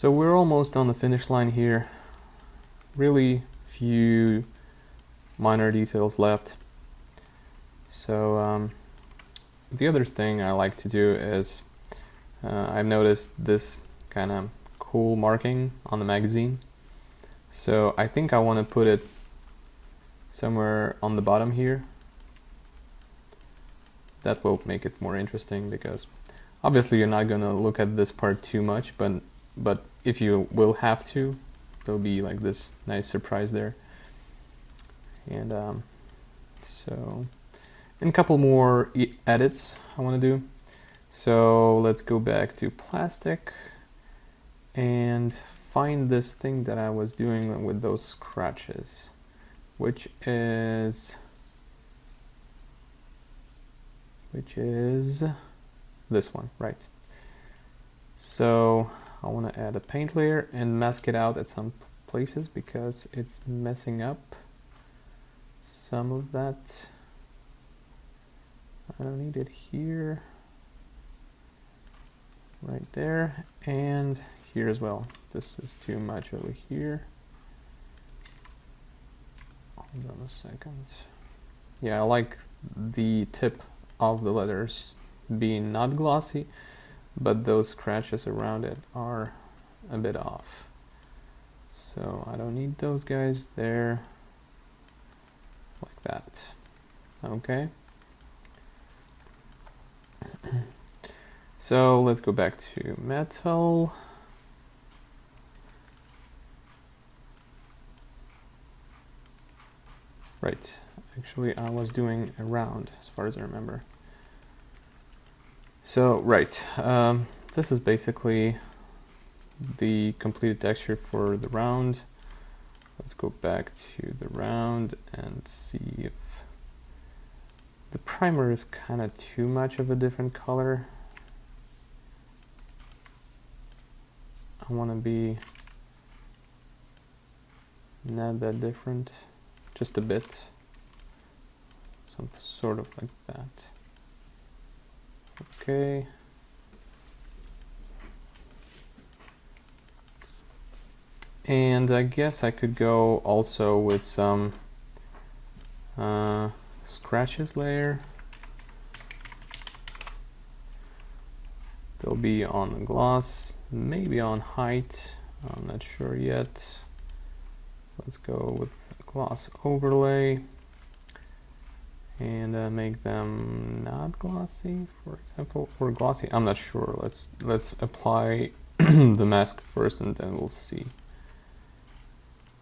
So we're almost on the finish line here. Really few minor details left. So the other thing I like to do is I've noticed this kind of cool marking on the magazine. So I think I want to put it somewhere on the bottom here. That will make it more interesting, because obviously you're not gonna look at this part too much, but if you will have to, there'll be like this nice surprise there. And and a couple more edits I want to do. So let's go back to plastic and find this thing that I was doing with those scratches, which is this one, right? So I want to add a paint layer and mask it out at some places because it's messing up some of that. I don't need it here, right there, and here as well. This is too much over here. Hold on a second. Yeah, I like the tip of the letters being not glossy, but those scratches around it are a bit off. So I don't need those guys there, like that. Okay. So let's go back to metal. Right, actually I was doing a round as far as I remember. So right, this is basically the completed texture for the round. Let's go back to the round and see if the primer is kind of too much of a different color. I want to be not that different, just a bit, some sort of like that. Okay. And I guess I could go also with some scratches layer. They'll be on the gloss, maybe on height, I'm not sure yet. Let's go with gloss overlay and make them not glossy, for example, or glossy. I'm not sure. Let's apply the mask first and then we'll see.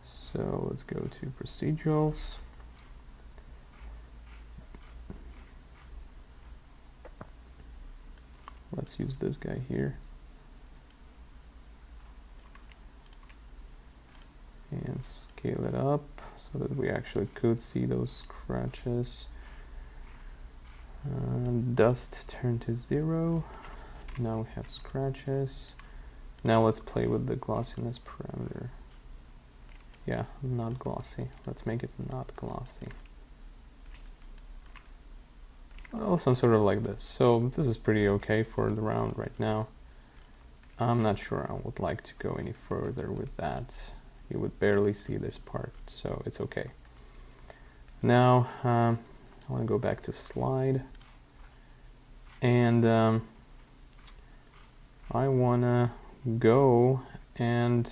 So let's go to procedurals. Let's use this guy here. And scale it up so that we actually could see those scratches. Dust turn to 0. Now we have scratches. Now let's play with the glossiness parameter. Yeah, not glossy. Let's make it not glossy. Well, some sort of like this. So this is pretty okay for the round right now. I'm not sure I would like to go any further with that. You would barely see this part, so it's okay. Now I want to go back to slide, and I want to go and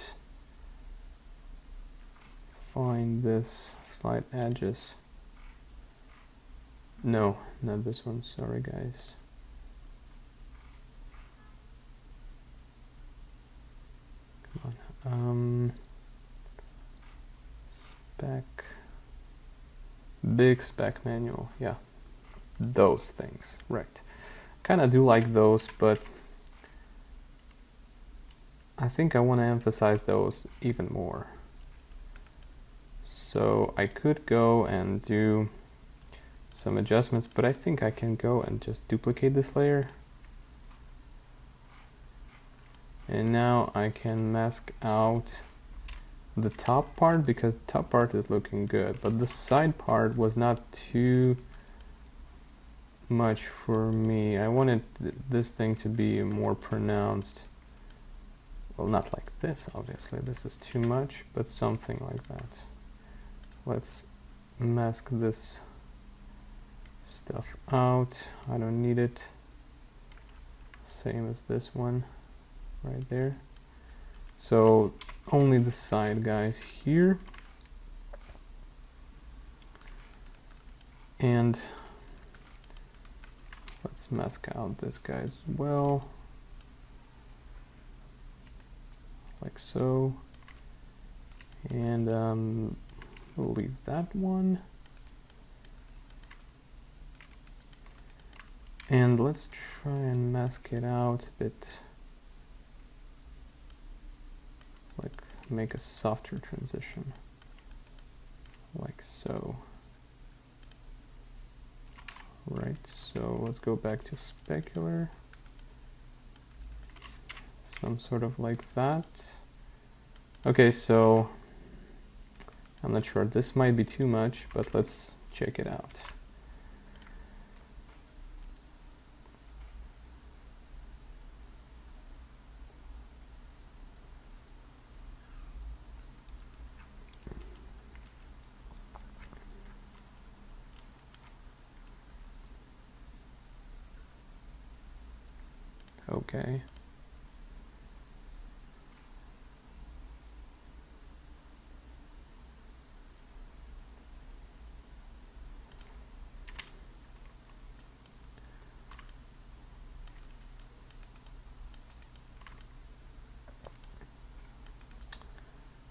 find this slide edges. No, not this one, sorry guys. Come on. Spec, big spec manual, yeah, those things, right. Kind of do like those, but I think I want to emphasize those even more. So I could go and do some adjustments, but I think I can go and just duplicate this layer. And now I can mask out the top part, because the top part is looking good, but the side part was not too much for me. I wanted this thing to be more pronounced well, not like this, obviously, this is too much, but something like that. Let's mask this stuff out. I don't need it. Same as this one right there. So only the side guys here. And let's mask out this guy as well. Like so. And we'll leave that one. And let's try and mask it out a bit. Like make a softer transition. Like so. Right, so let's go back to specular. Some sort of like that. Okay, so I'm not sure. This might be too much, but let's check it out. Okay.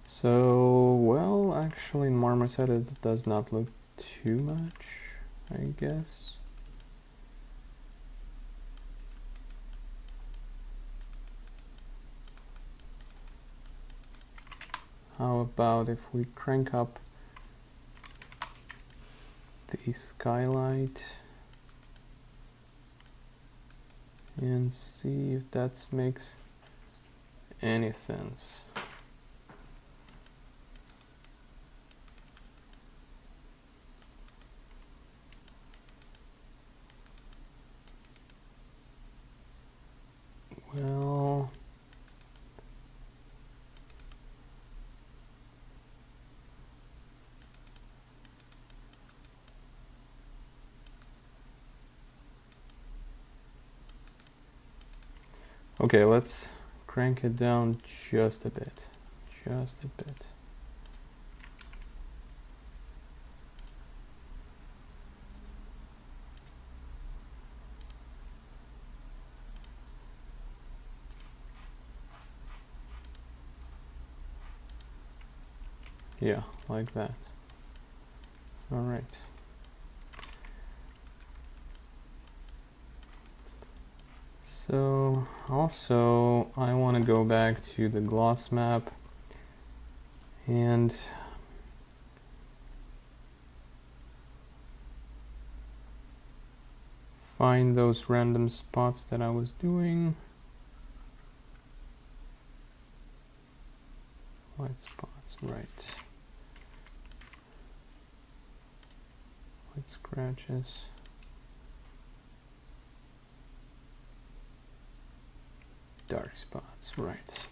So, well, actually in Marmoset it does not look too much, I guess. How about if we crank up the skylight and see if that makes any sense. Well, okay, let's crank it down just a bit. Just a bit. Yeah, like that. All right. So also I want to go back to the gloss map and find those random spots that I was doing. White spots, right. White scratches. Dark spots, right.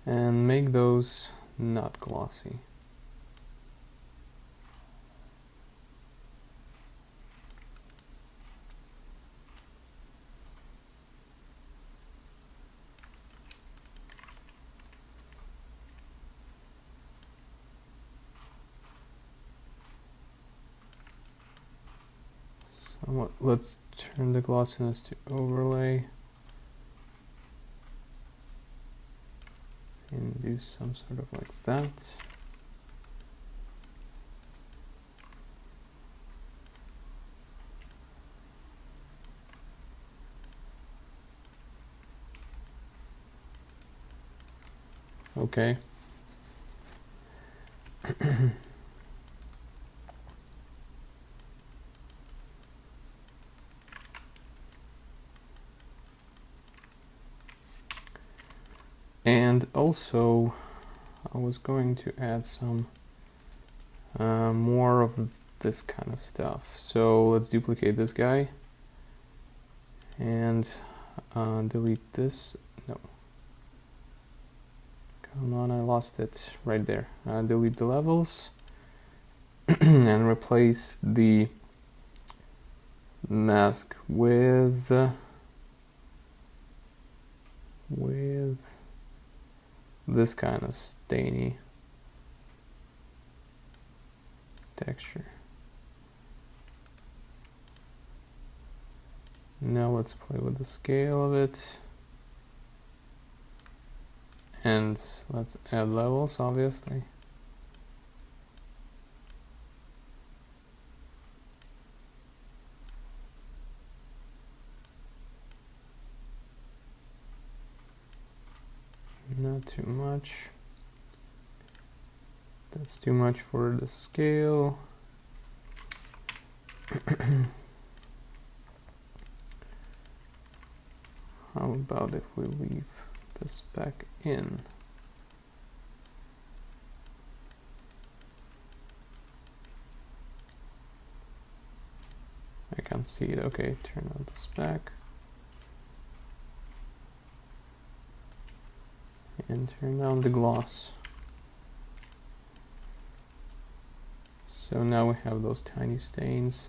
And make those not glossy. Somewhat, let's turn the glossiness to overlay and do some sort of like that. Okay. And also I was going to add some more of this kind of stuff. So let's duplicate this guy and delete this Come on, I lost it right there. Delete the levels and replace the mask with this kind of stainy texture. Now let's play with the scale of it. And let's add levels, obviously. Not too much. That's too much for the scale. How about if we leave this back in? I can't see it. Okay, turn on this back. And turn down the gloss. So now we have those tiny stains.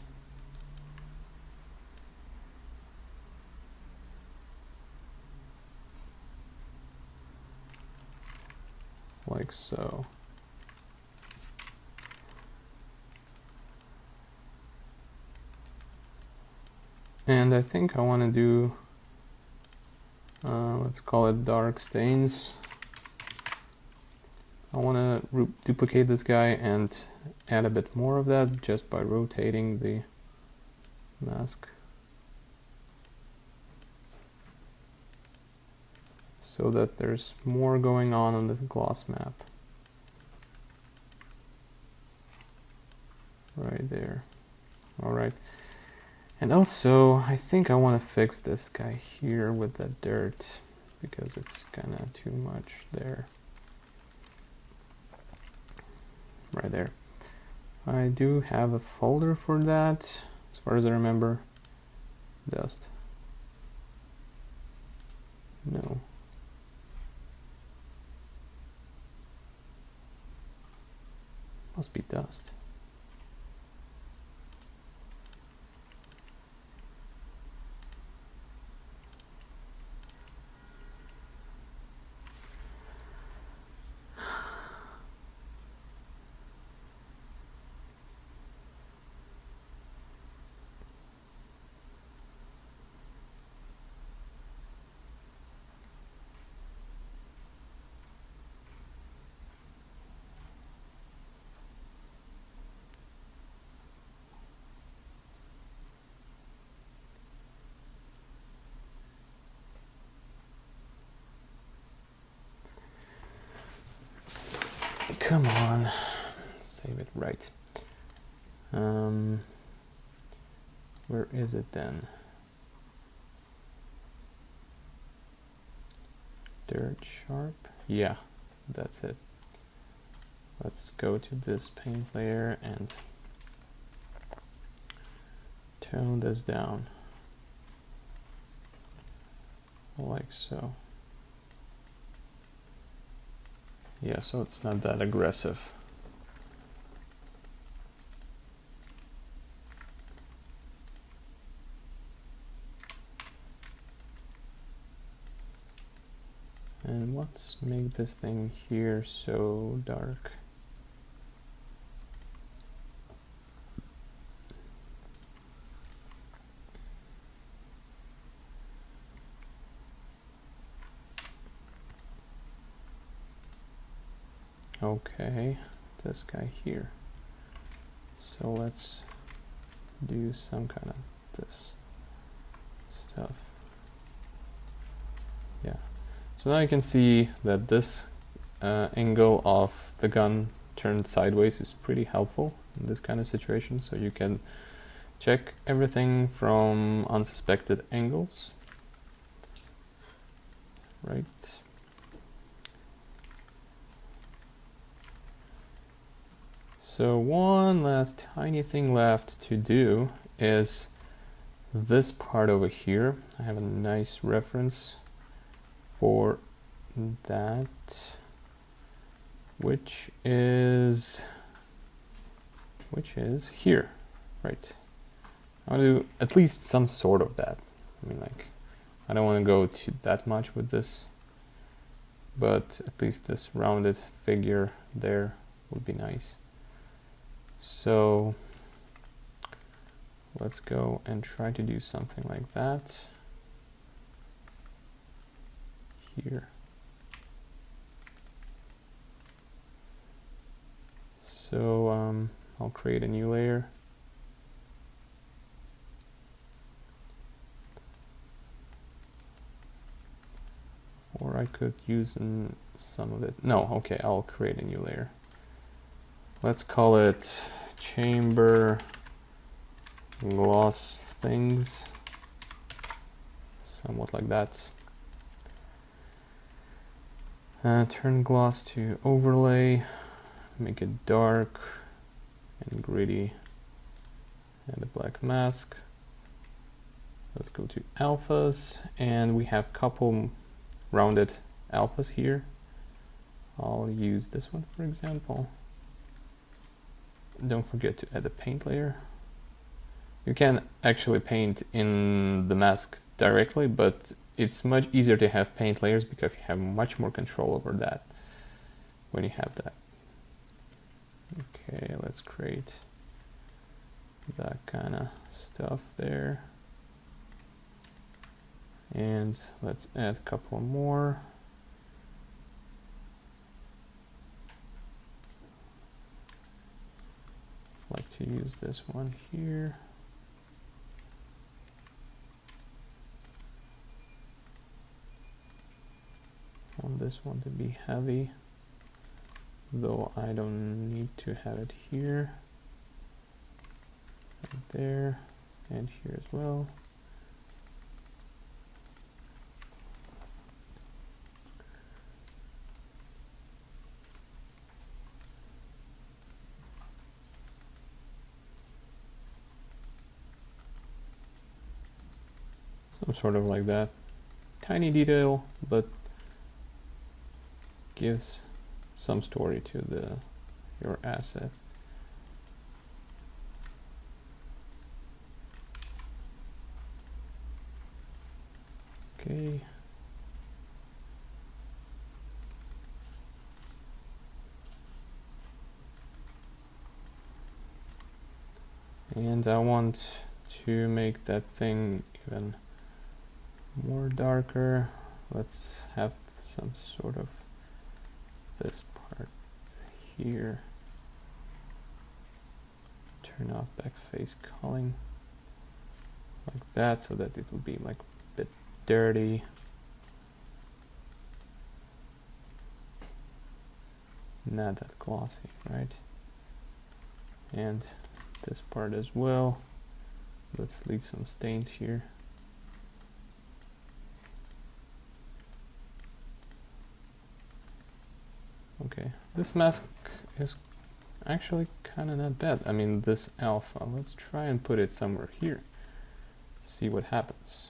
Like so. And I think I want to do, let's call it dark stains. I want to duplicate this guy and add a bit more of that just by rotating the mask. So that there's more going on the gloss map. Right there. Alright. And also, I think I want to fix this guy here with the dirt, because it's kind of too much there. Right there. I do have a folder for that, as far as I remember. Dust. No. Must be dust. Come on, save it right. Where is it then? Dirt sharp? Yeah, that's it. Let's go to this paint layer and tone this down. Like so. Yeah, so it's not that aggressive. And let's make this thing here so dark. Okay, this guy here. So let's do some kind of this stuff. Yeah. So now you can see that this angle of the gun turned sideways is pretty helpful in this kind of situation. So you can check everything from unsuspected angles. Right. So one last tiny thing left to do is this part over here. I have a nice reference for that. which is here, right? I'll do at least some sort of that. I mean, like, I don't want to go to that much with this, but at least this rounded figure there would be nice. So let's go and try to do something like that here. So I'll create a new layer. Or I could use some of it. No, okay, I'll create a new layer. Let's call it chamber gloss things. Somewhat like that. Turn gloss to overlay. Make it dark and gritty. And a black mask. Let's go to alphas, and we have couple rounded alphas here. I'll use this one for example. Don't forget to add a paint layer. You can actually paint in the mask directly, but it's much easier to have paint layers because you have much more control over that when you have that. Okay, let's create that kind of stuff there. And let's add a couple more. I'd like to use this one here. I want this one to be heavy, though I don't need to have it here. Right there, and here as well. Some sort of like that. Tiny detail, but gives some story to your asset. Okay. And I want to make that thing even more darker. Let's have some sort of this part here. Turn off backface culling like that so that it will be like a bit dirty. Not that glossy, right? And this part as well. Let's leave some stains here. Okay, this mask is actually kind of not bad. I mean, this alpha, let's try and put it somewhere here. See what happens.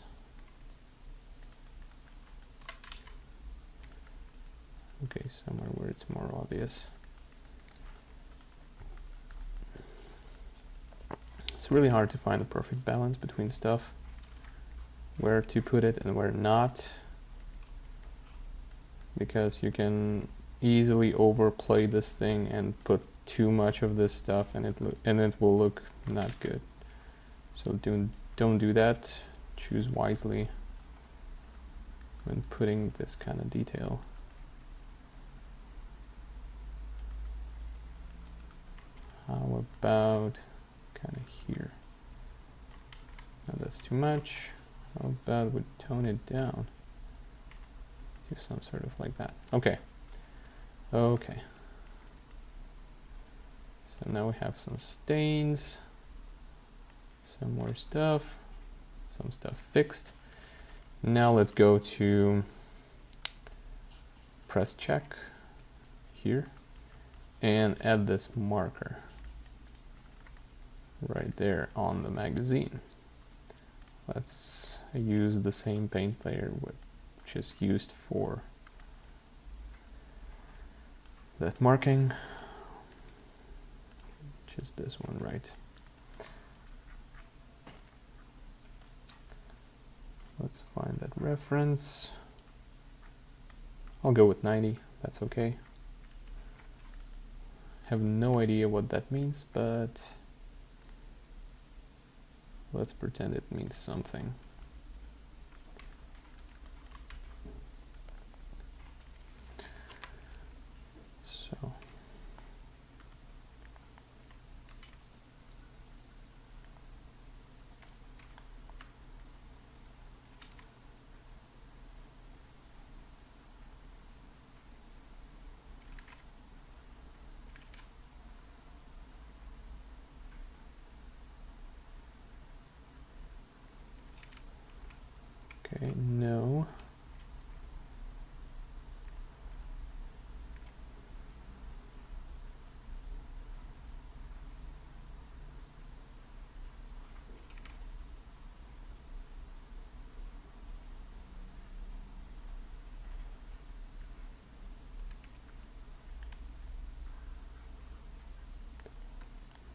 Okay, somewhere where it's more obvious. It's really hard to find the perfect balance between stuff, where to put it and where not, because you can easily overplay this thing and put too much of this stuff and it will look not good. So don't do that. Choose wisely when putting this kind of detail. How about kind of here? No, that's too much. How about we tone it down? Do some sort of like that. Okay. Okay. So now we have some stains, some more stuff, some stuff fixed. Now let's go to press check here and add this marker right there on the magazine. Let's use the same paint layer which is used for that marking, which is this one, right? Let's find that reference. I'll go with 90, that's okay. Have no idea what that means, but let's pretend it means something. So okay, no.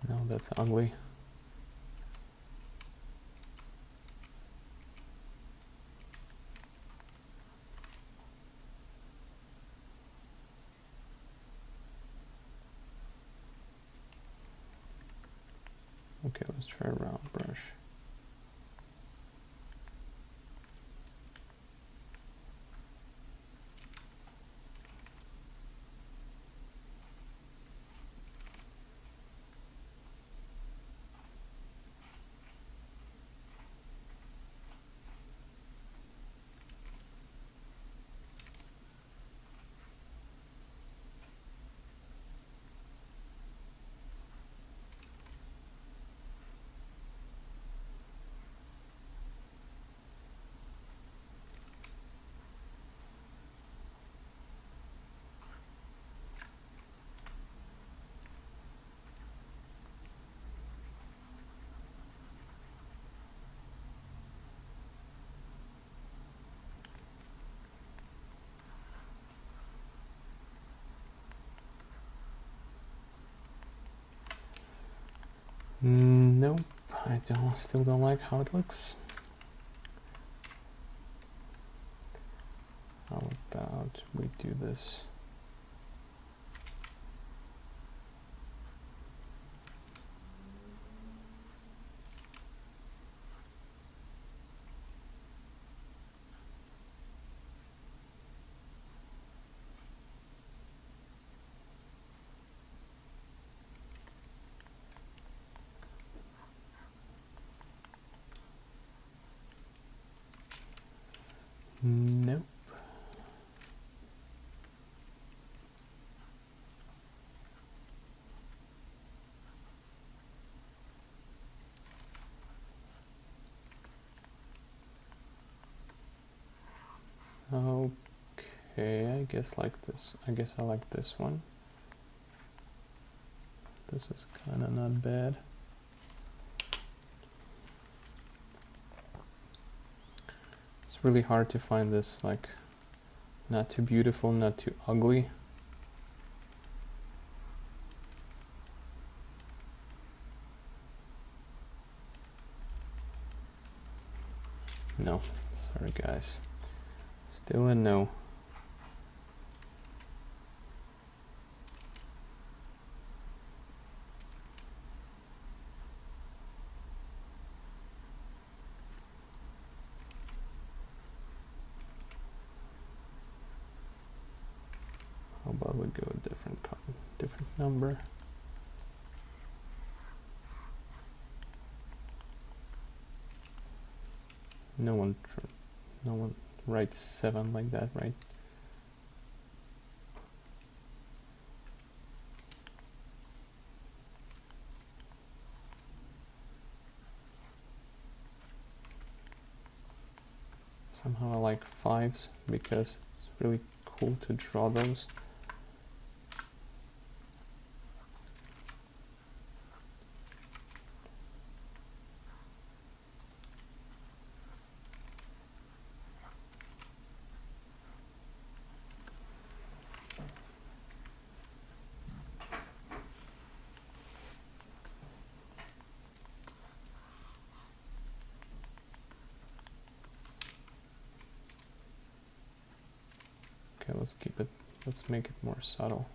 No, that's ugly. Okay, let's try a round brush. Nope, I still don't like how it looks. How about we do this? Nope. Okay, I guess like this. I guess I like this one. This is kind of not bad. It's really hard to find this, like, not too beautiful, not too ugly. No, sorry guys. Still a no. How about we go a different number? No one writes 7 like that, right? Somehow I like 5s because it's really cool to draw those. Okay, let's make it more subtle.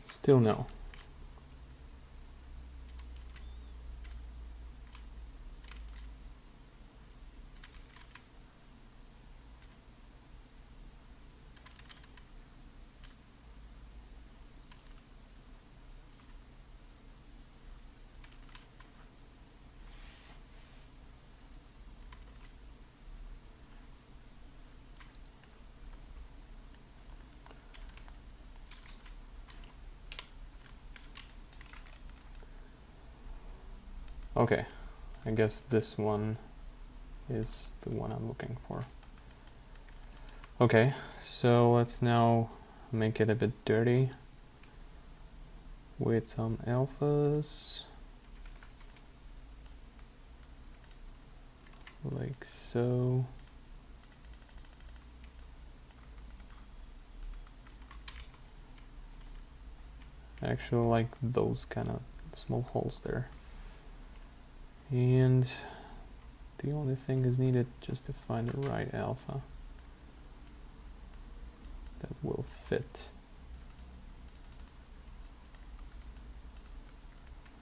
Still no. Okay, I guess this one is the one I'm looking for. Okay, so let's now make it a bit dirty with some alphas, like so. I actually like those kind of small holes there. And the only thing is needed just to find the right alpha that will fit.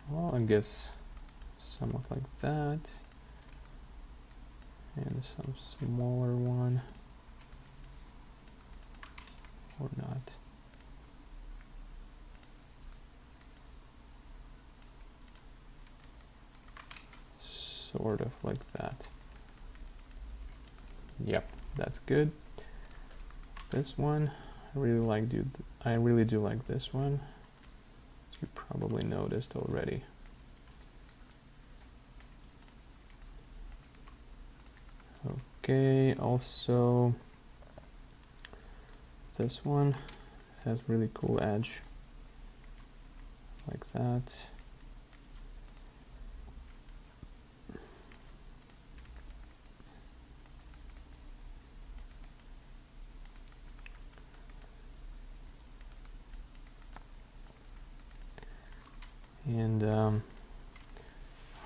Well, I guess somewhat like that. And some smaller one. Or not. Sort of like that. Yep, that's good. This one, I really do like this one. You probably noticed already. Okay, also this one has really cool edge, like that. And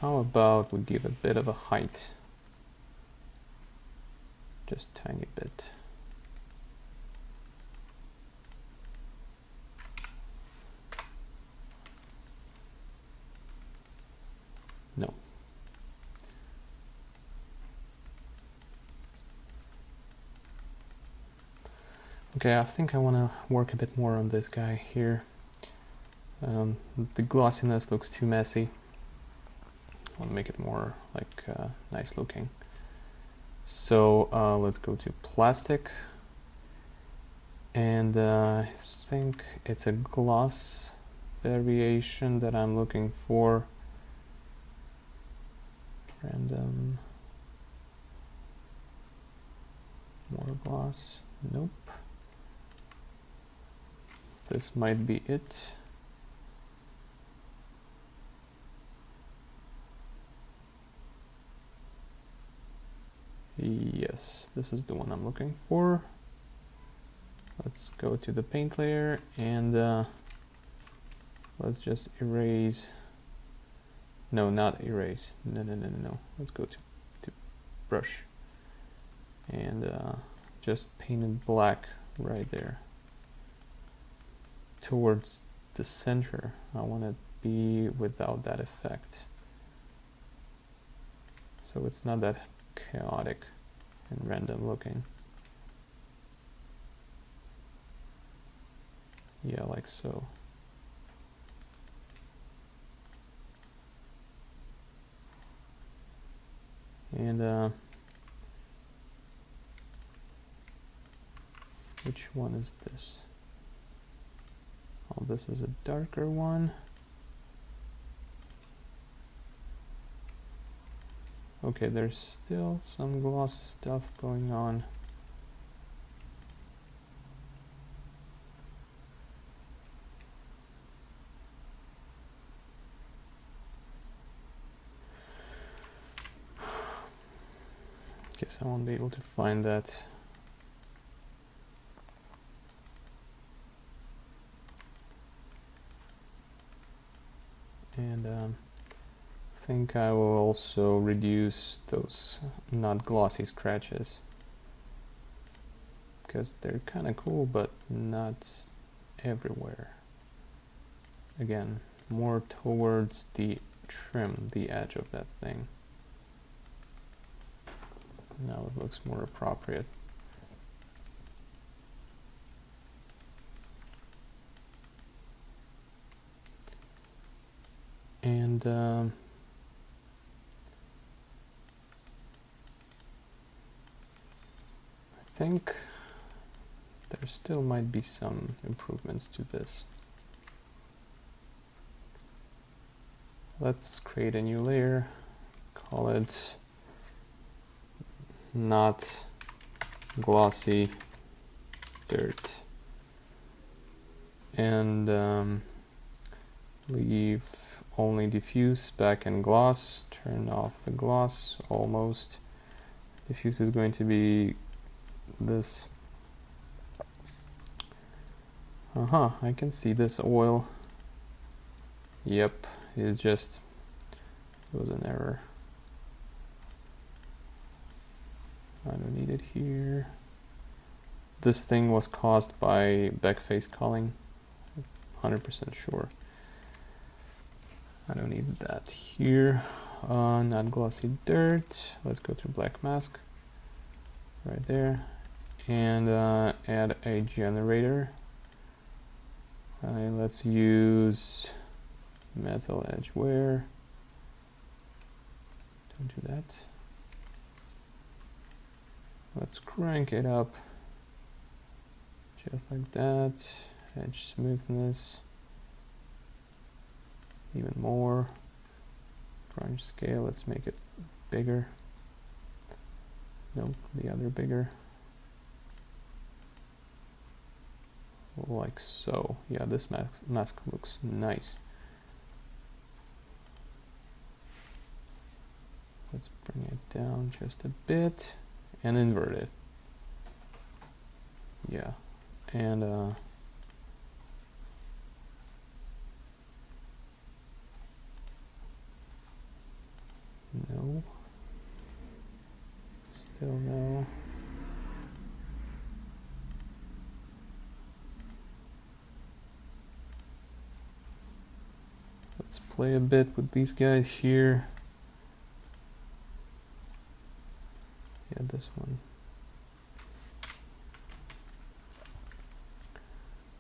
how about we give a bit of a height? Just tiny bit. No. Okay, I think I want to work a bit more on this guy here. The glossiness looks too messy. I want to make it more like nice looking. So let's go to plastic, and I think it's a gloss variation that I'm looking for. Random, more gloss, nope. This might be it. Yes, this is the one I'm looking for. Let's go to the paint layer and let's just erase. No, not erase. No. Let's go to brush and just paint it black right there towards the center. I want it to be without that effect, so it's not that chaotic and random looking. Yeah, like so. And which one is this? Oh, this is a darker one. Okay, there's still some gloss stuff going on. Guess I won't be able to find that. And I think I will also reduce those not glossy scratches, because they're kind of cool, but not everywhere. Again, more towards the trim, the edge of that thing. Now it looks more appropriate. And I think there still might be some improvements to this. Let's create a new layer, call it not glossy dirt, and leave only diffuse, back and gloss, turn off the gloss almost. Diffuse is going to be this. I can see this oil. Yep, it was an error. I don't need it here. This thing was caused by backface culling, 100% sure. I don't need that here. Not glossy dirt. Let's go to black mask right there and add a generator. Let's use metal edge wear. Don't do that. Let's crank it up just like that. Edge smoothness even more. Grunge scale, let's make it bigger. Nope, the other bigger. Like so. Yeah, this mask looks nice. Let's bring it down just a bit and invert it. Yeah, and no, still no. Let's play a bit with these guys here. Yeah, this one.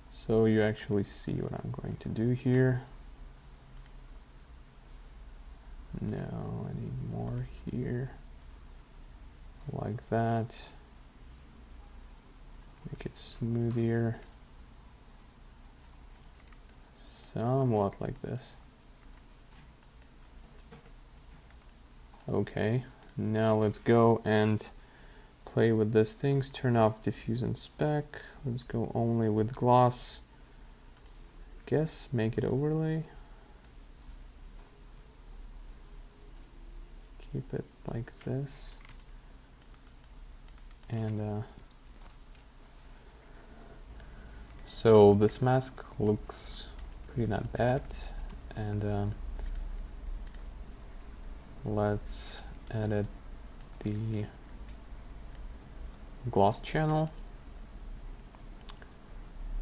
So you actually see what I'm going to do here. No, I need more here. Like that. Make it smoother. Somewhat like this. Okay, now let's go and play with these things. Turn off diffuse and spec. Let's go only with gloss. Guess make it overlay. Keep it like this. And so this mask looks pretty not bad. And let's edit the gloss channel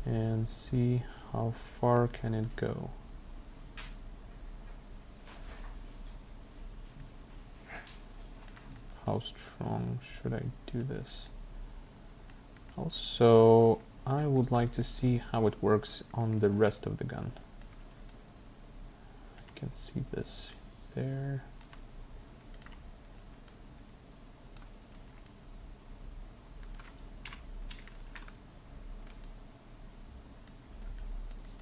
and see how far can it go. How strong should I do this? Also, I would like to see how it works on the rest of the gun. I can see this there.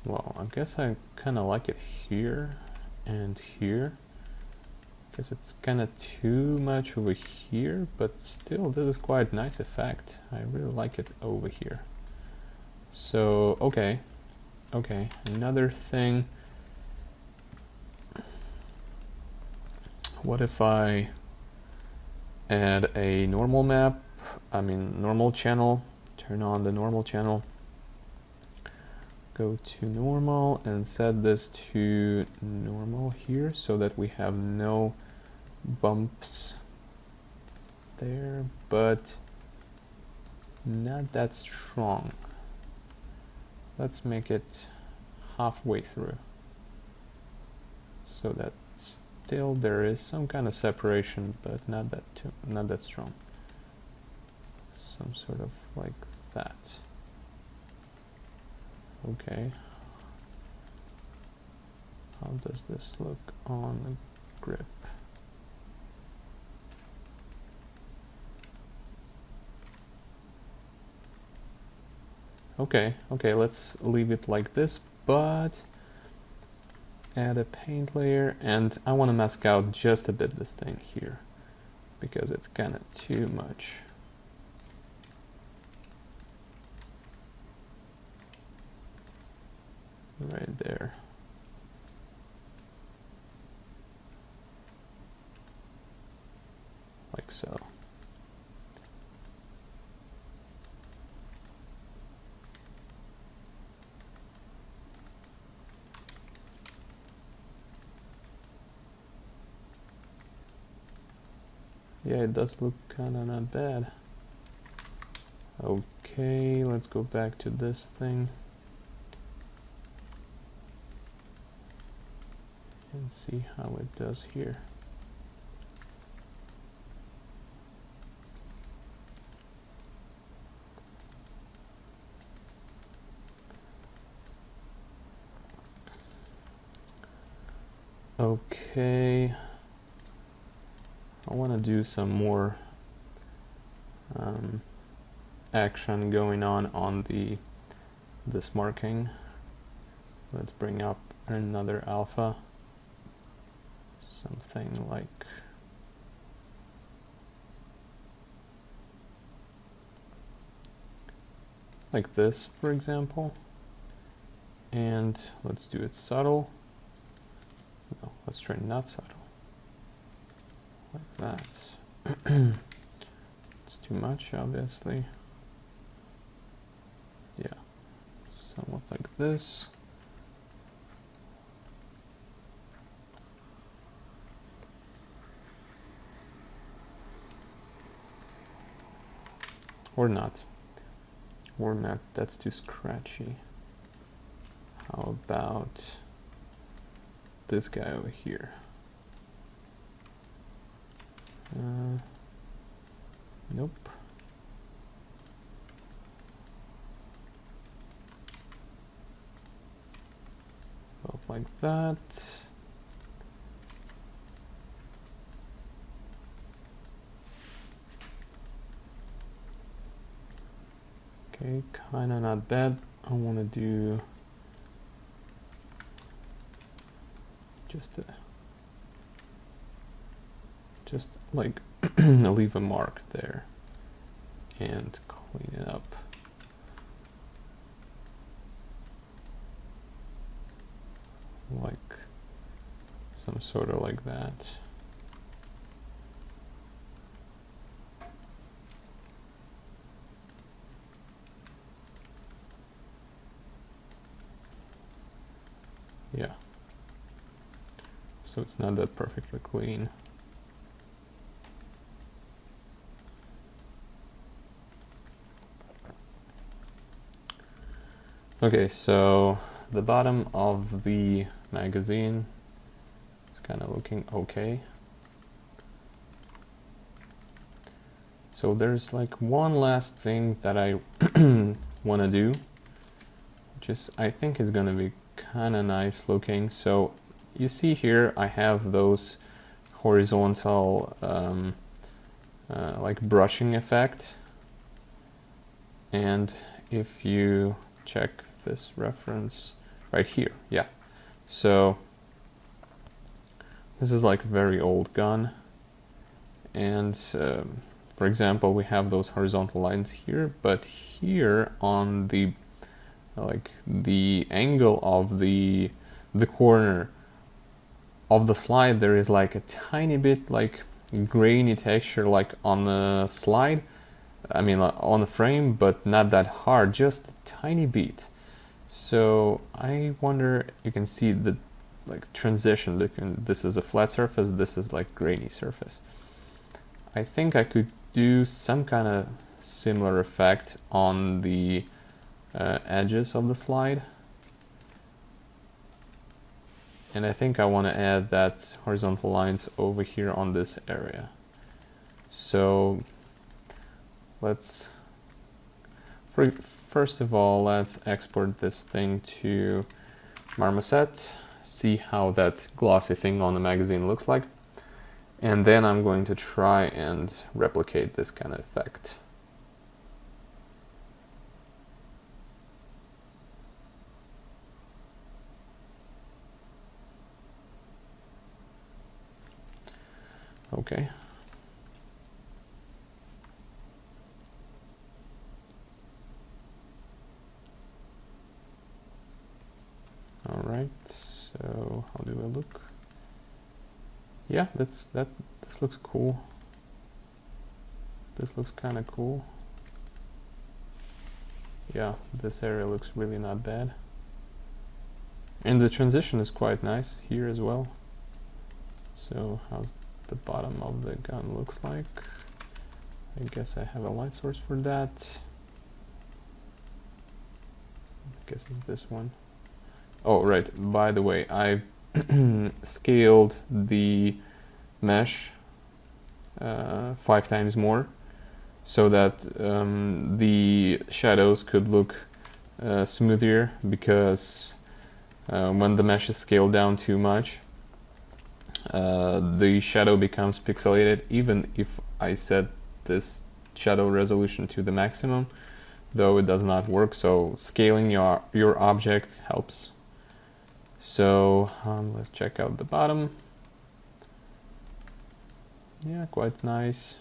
Well, I guess I kind of like it here and here, because it's kind of too much over here, but still this is quite nice effect. I really like it over here. So okay, another thing, what if I add a normal map, normal channel, turn on the normal channel, go to normal and set this to normal here so that we have no bumps there, but not that strong. Let's make it halfway through so that still there is some kind of separation, but not that strong. Some sort of like that. Okay. How does this look on the grip? Okay, let's leave it like this, but add a paint layer, and I want to mask out just a bit this thing here because it's kind of too much. Right there. Like so. Yeah, it does look kind of not bad. Okay, let's go back to this thing and see how it does here. Okay, I want to do some more action going on this marking. Let's bring up another alpha, something like this, for example, and let's do it subtle. No, let's try not subtle. Like that. It's too much, obviously. Yeah, somewhat like this. Or not. Or not, that's too scratchy. How about this guy over here? Nope. Both like that. Okay, kinda not bad. I wanna do just like leave a mark there and clean it up. Like some sort of like that. Yeah. So it's not that perfectly clean. Okay, so the bottom of the magazine is kind of looking okay. So there's like one last thing that I want to do, which is I think is going to be kind of nice looking. So you see here I have those horizontal like brushing effect, and if you check this reference right here, yeah, so this is like a very old gun, and for example, we have those horizontal lines here, but here on the like the angle of the corner of the slide, there is like a tiny bit like grainy texture like on the slide, I mean on the frame, but not that hard, just a tiny bit. So I wonder, you can see the like transition, this is a flat surface, this is like grainy surface. I think I could do some kind of similar effect on the edges of the slide. And I think I want to add that horizontal lines over here on this area. So let's, first of all, let's export this thing to Marmoset, see how that glossy thing on the magazine looks like. And then I'm going to try and replicate this kind of effect. Okay. All right. So how do I look? Yeah, this looks cool. This looks kind of cool. Yeah, this area looks really not bad. And the transition is quite nice here as well. So how's the bottom of the gun looks like? I guess I have a light source for that. I guess it's this one. Oh, right, by the way, I scaled the mesh 5 times more so that the shadows could look smoother, because when the mesh is scaled down too much, the shadow becomes pixelated, even if I set this shadow resolution to the maximum, though it does not work. So scaling your object helps. So let's check out the bottom. Yeah, quite nice.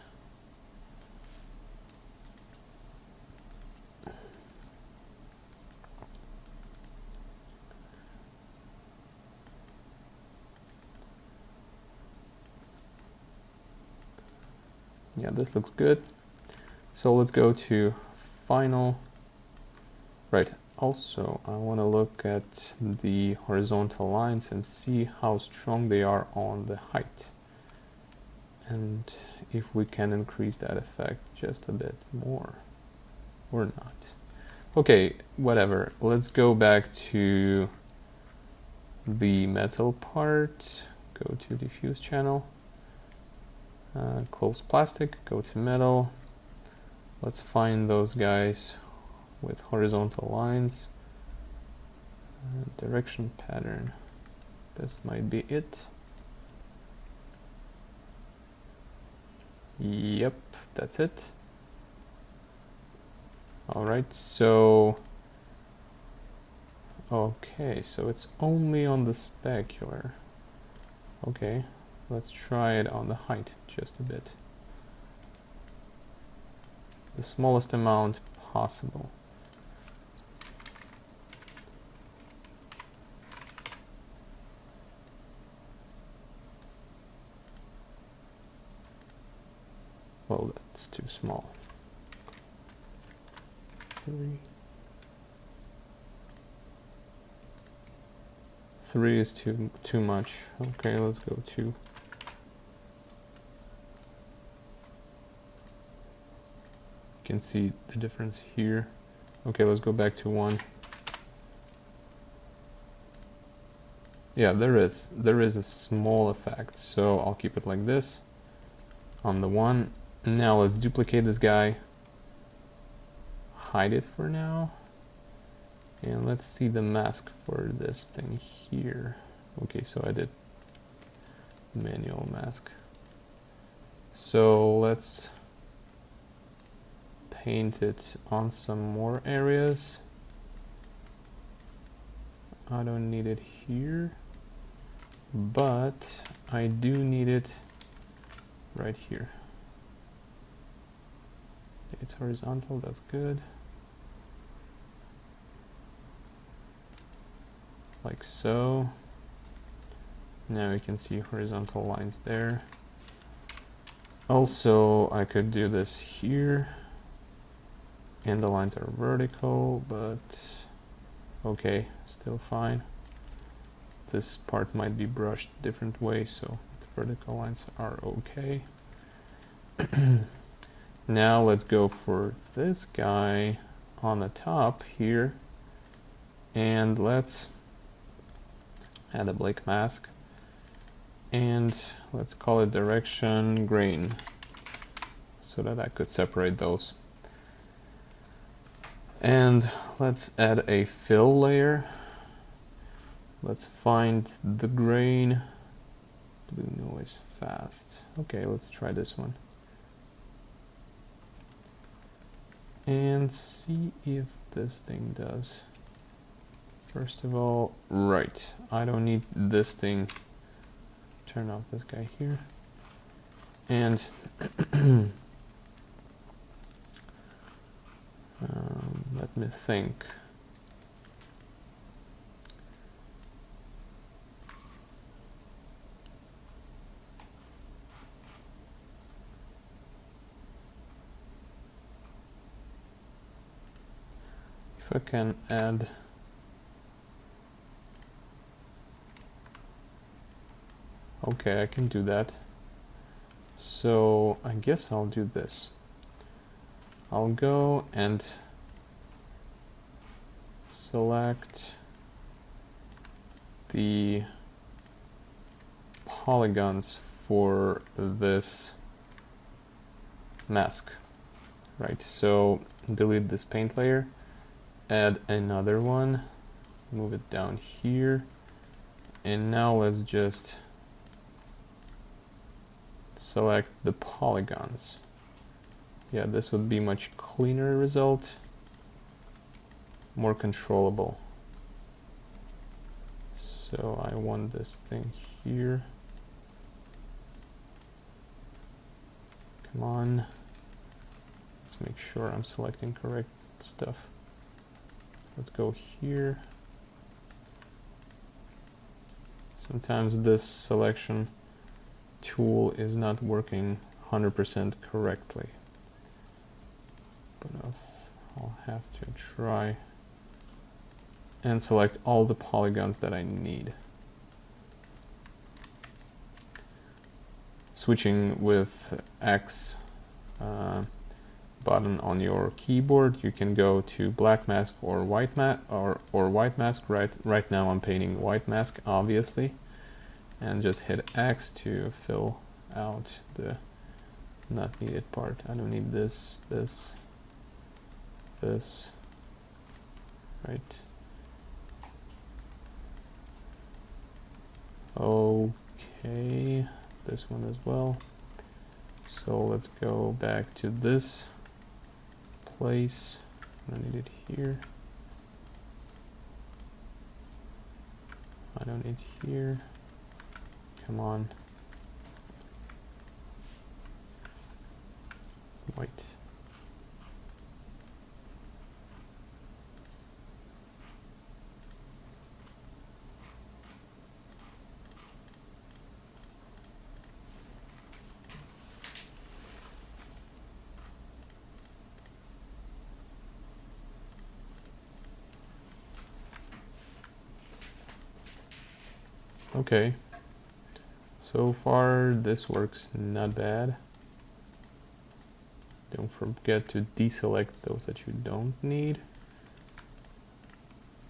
Yeah, this looks good. So let's go to final. Right, also I want to look at the horizontal lines and see how strong they are on the height, and if we can increase that effect just a bit more or not. Okay, whatever, let's go back to the metal part, go to diffuse channel, close plastic, go to metal. Let's find those guys with horizontal lines. Direction pattern, this might be it. Yep, that's it. Alright, so okay, so it's only on the specular. Okay, let's try it on the height just a bit. The smallest amount possible. Well, that's too small. 3 is too much. Okay, let's go 2. You can see the difference here. Okay, let's go back to 1. Yeah, there is a small effect, so I'll keep it like this on the 1. Now let's duplicate this guy, hide it for now, and let's see the mask for this thing here. Okay, so I did manual mask. So let's paint it on some more areas. I don't need it here. but I do need it right here. It's horizontal, that's good. Like so. Now you can see horizontal lines there. Also, I could do this here, and the lines are vertical, but okay, still fine. This part might be brushed different way, so the vertical lines are okay. Now let's go for this guy on the top here, and let's add a Blake mask, and let's call it direction grain, so that I could separate those. And let's add a fill layer. Let's find the grain. Blue noise fast. Okay, let's try this one. And see if this thing does. First of all, right, I don't need this thing. Turn off this guy here. And let me think. If I can add okay, I can do that. So I guess I'll do this. I'll go and select the polygons for this mask, right? So delete this paint layer, add another one, move it down here, and now let's just select the polygons. Yeah, this would be much cleaner result, more controllable. So I want this thing here. Come on. Let's make sure I'm selecting correct stuff. Let's go here. Sometimes this selection tool is not working 100% correctly, but I'll have to try and select all the polygons that I need. Switching with X button on your keyboard, you can go to black mask or white mask. Right now I'm painting white mask, obviously, and just hit X to fill out the not needed part. I don't need this, right? Okay, this one as well. So let's go back to this place. I don't need it here. I don't need here. Come on. White. Okay, so far this works not bad. Don't forget to deselect those that you don't need.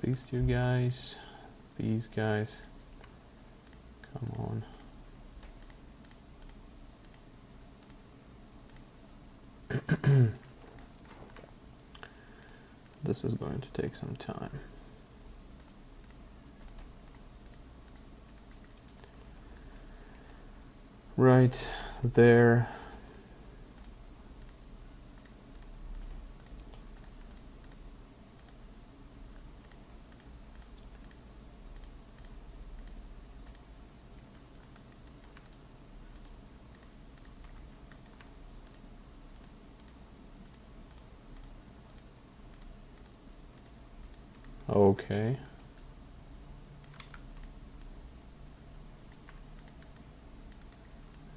These two guys, these guys, come on. This is going to take some time. Right there. Okay.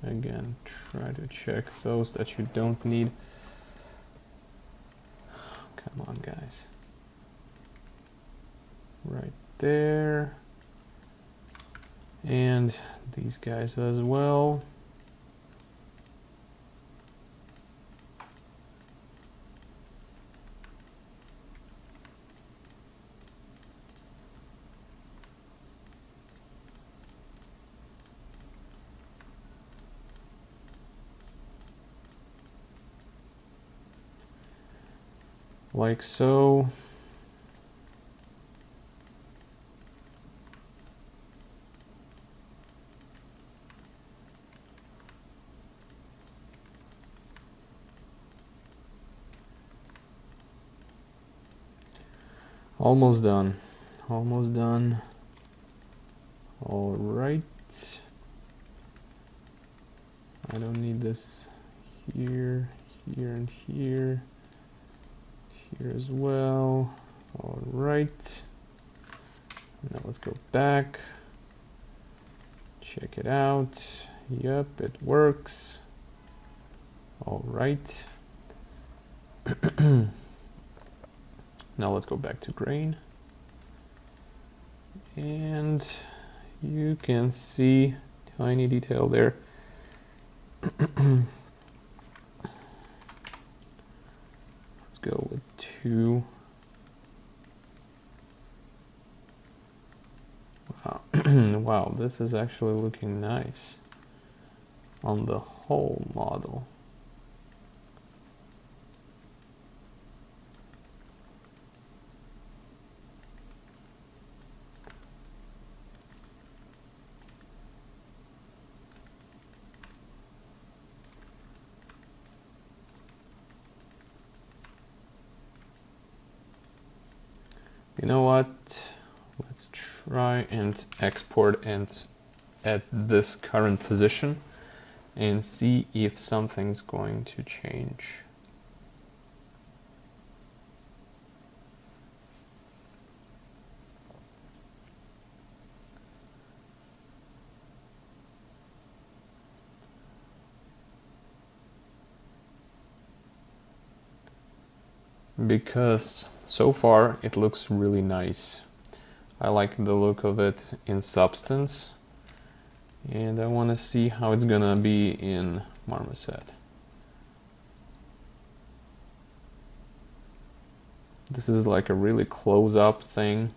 Again, try to check those that you don't need. Come on, guys. Right there. And these guys as well. Like so. Almost done. Almost done. All right. I don't need this here, here, and here. Here as well. All right. Now let's go back. Check it out. Yep, it works. All right. Now let's go back to grain. And you can see tiny detail there. Let's go with 2. Wow. Wow, this is actually looking nice on the whole model. You know what? Let's try and export and at this current position and see if something's going to change. Because so far it looks really nice. I like the look of it in Substance, and I want to see how it's gonna be in Marmoset. This is like a really close-up thing.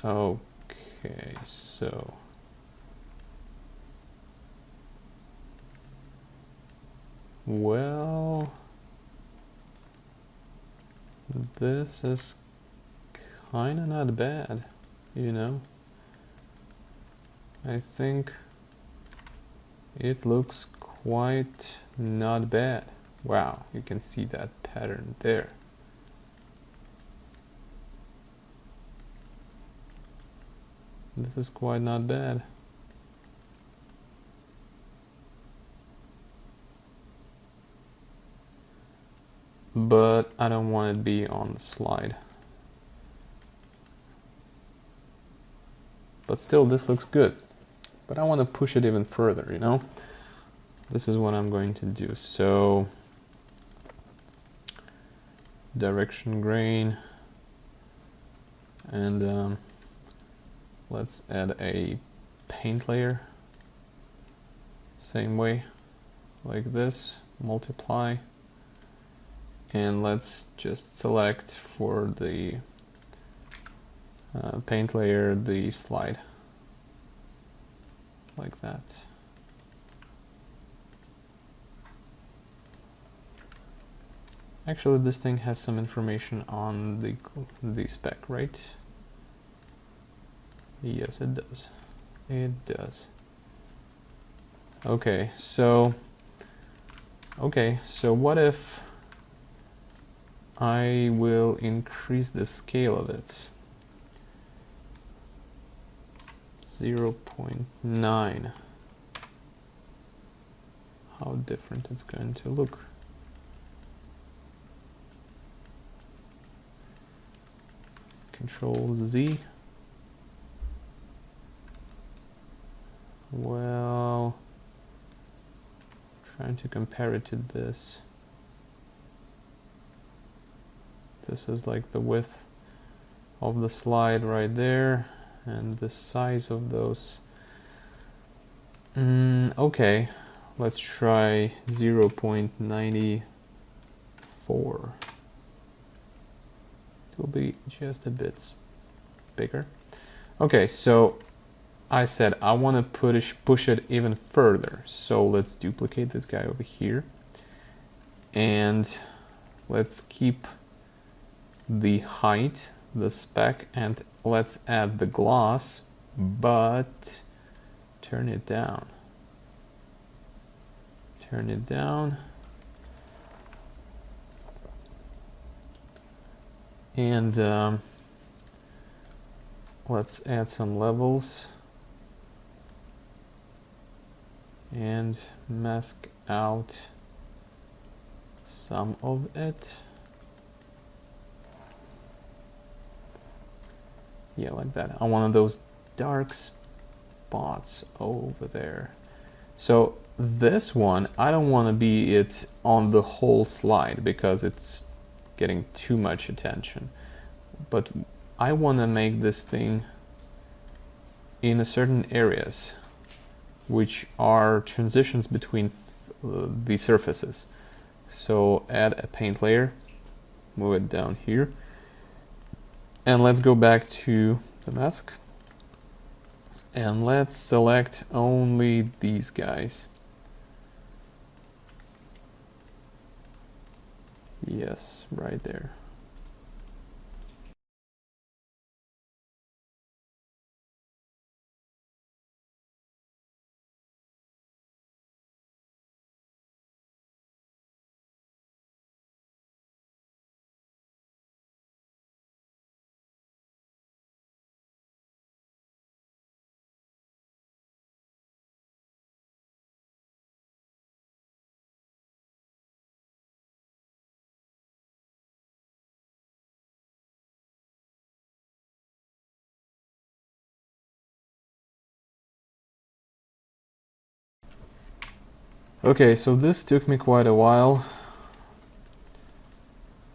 Okay, so well, this is kind of not bad, you know. I think it looks quite not bad. Wow, you can see that pattern there. This is quite not bad. But I don't want it to be on the slide. But still, this looks good. But I want to push it even further, you know? This is what I'm going to do. So, direction grain. And let's add a paint layer. Same way, like this. Multiply. And let's just select for the paint layer the slide. Like that. Actually, this thing has some information on the spec, right? Yes, it does. It does. Okay, so what if I will increase the scale of it? 0.9. How different it's going to look. Control Z. Well, trying to compare it to this. This is like the width of the slide right there, and the size of those. Okay, let's try 0.94. It will be just a bit bigger. Okay, so I said I want to push it even further. So let's duplicate this guy over here, and let's keep the height, the spec, and let's add the gloss, but turn it down. Turn it down. And let's add some levels and mask out some of it. Yeah, like that. I want those dark spots over there. So this one, I don't want to be it on the whole slide because it's getting too much attention. But I want to make this thing in a certain areas, which are transitions between the surfaces. So add a paint layer, move it down here. And let's go back to the mask. And let's select only these guys. Yes, right there. Okay, so this took me quite a while,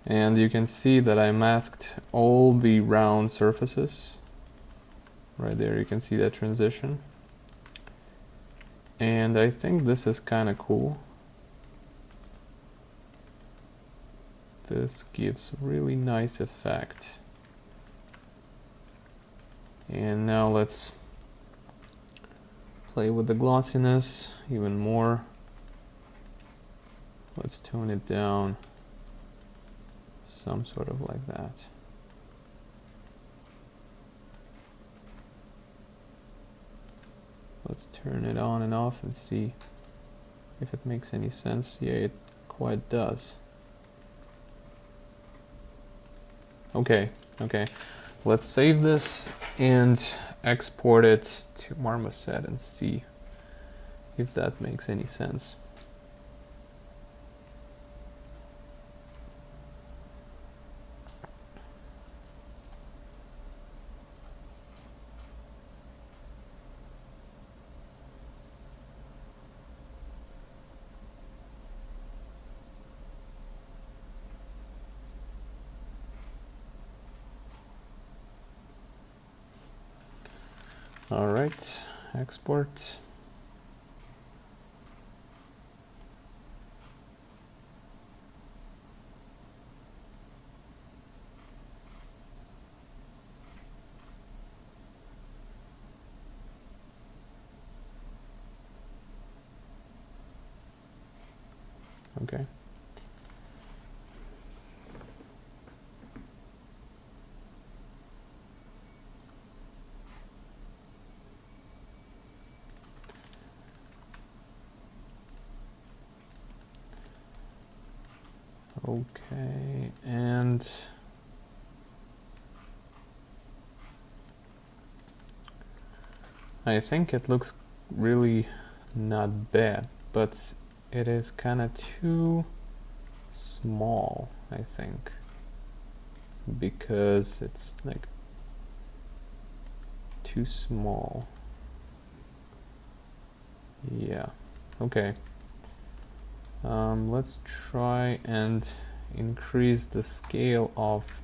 and you can see that I masked all the round surfaces. Right there you can see that transition. And I think this is kind of cool. This gives really nice effect. And now let's play with the glossiness even more. Let's tone it down, some sort of like that. Let's turn it on and off and see if it makes any sense. Yeah, it quite does. Okay. Let's save this and export it to Marmoset and see if that makes any sense. All right, export. Okay. Okay, and I think it looks really not bad, but it is kind of too small, I think, because it's like too small. Yeah, okay. Let's try and increase the scale of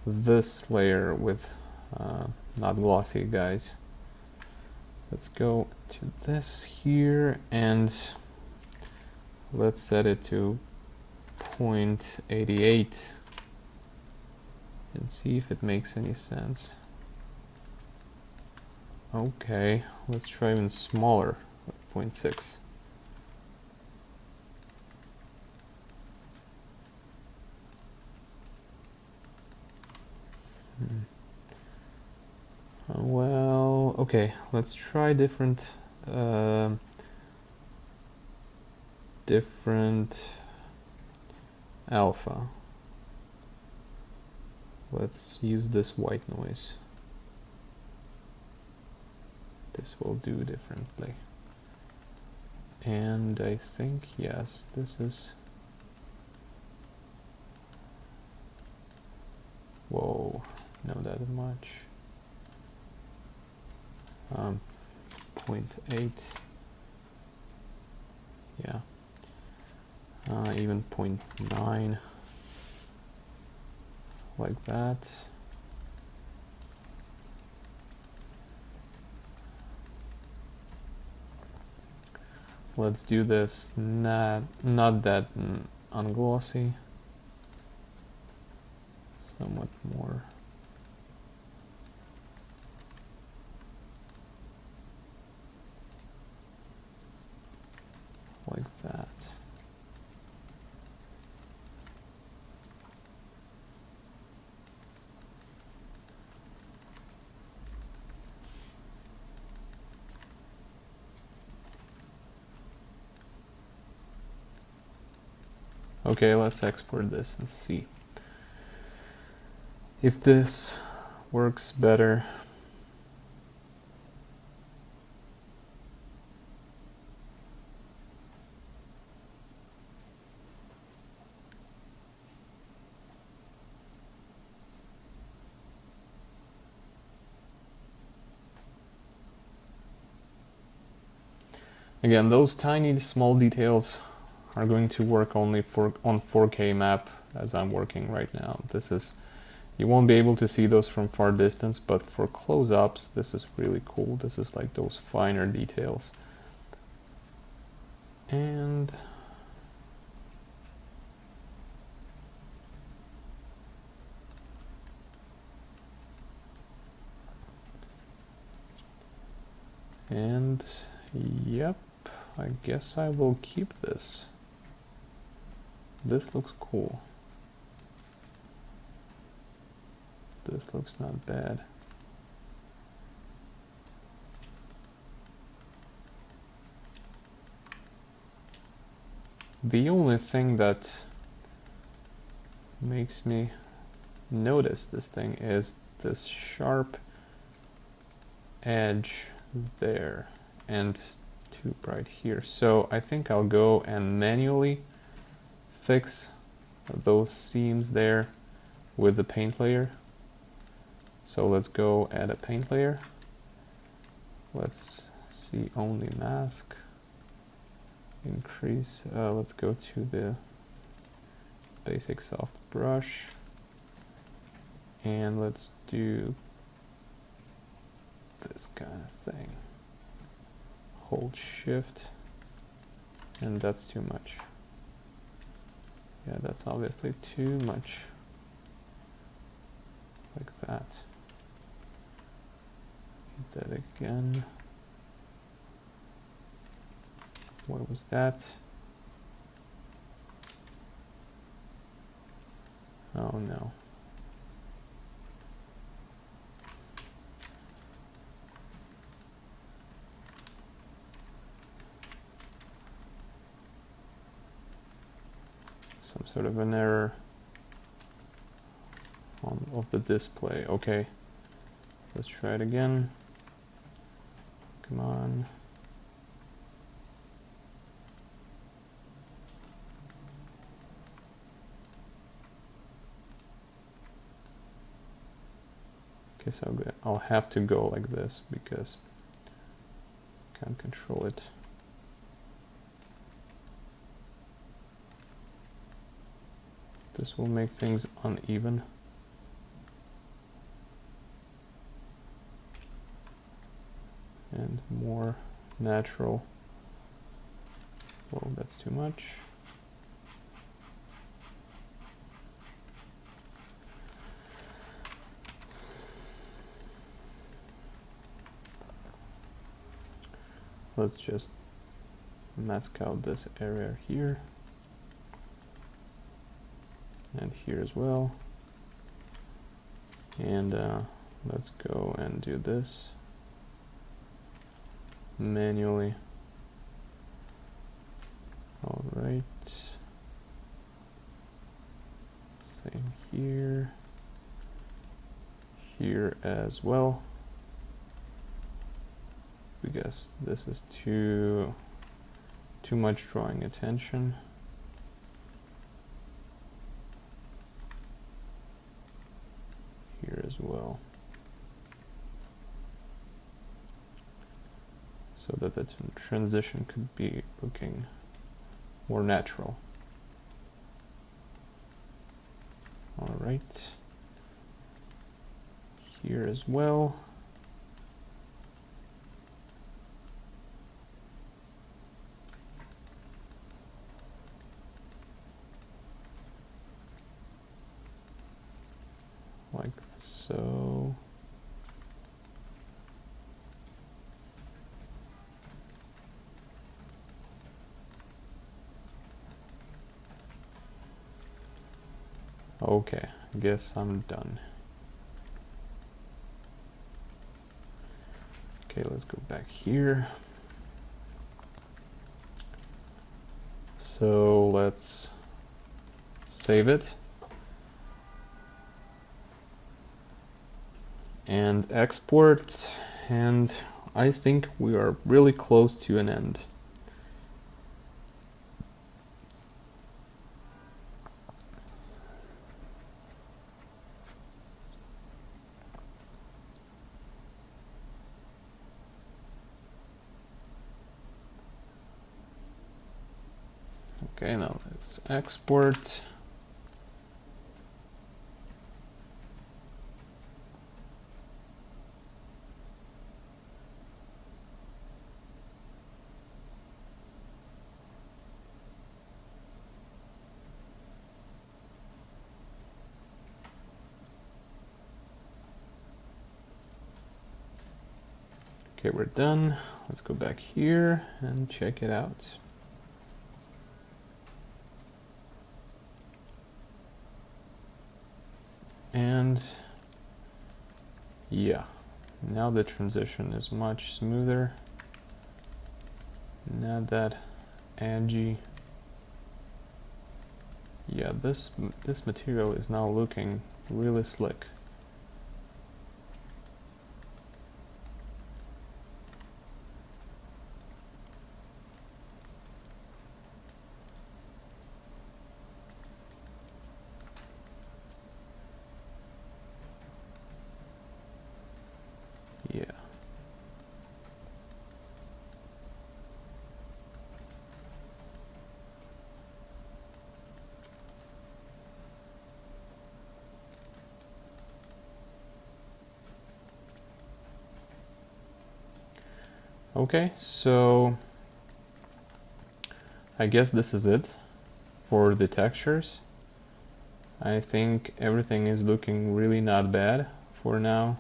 this layer with not glossy guys. Let's go to this here and let's set it to 0.88 and see if it makes any sense. Okay, let's try even smaller, 0.6. Well, okay, let's try different alpha. Let's use this white noise. This will do differently. And I think, yes, this is... Whoa, not that much. 0.8. Yeah. Even 0.9. Like that. Let's do this not that unglossy. Somewhat more. Like that. Okay, let's export this and see if this works better. Again, those tiny small details are going to work only on 4K map as I'm working right now. This is, you won't be able to see those from far distance, but for close-ups this is really cool. This is like those finer details. And yep, I guess I will keep this. This looks cool. This looks not bad. The only thing that makes me notice this thing is this sharp edge there and too bright here. So I think I'll go and manually fix those seams there with the paint layer. So let's go add a paint layer. Let's see only mask. Increase, let's go to the basic soft brush and let's do this kind of thing. Hold shift, and that's too much. Yeah, that's obviously too much. Like that. Hit that again. What was that? Oh no. Some sort of an error of the display. Okay, let's try it again. Come on. Okay, so I'll have to go like this because I can't control it. This will make things uneven. And more natural. Whoa, that's too much. Let's just mask out this area here. And here as well. And let's go and do this manually. All right. Same here. Here as well. Because this is too much drawing attention. Here as well. So that the transition could be looking more natural. All right. Here as well. Like so. Okay, I guess I'm done. Okay, let's go back here. So let's save it. And export, and I think we are really close to an end. Okay, now let's export. Okay, we're done. Let's go back here and check it out. And yeah, now the transition is much smoother. Not that edgy. Yeah, this material is now looking really slick. Yeah. Okay, so I guess this is it for the textures. I think everything is looking really not bad for now.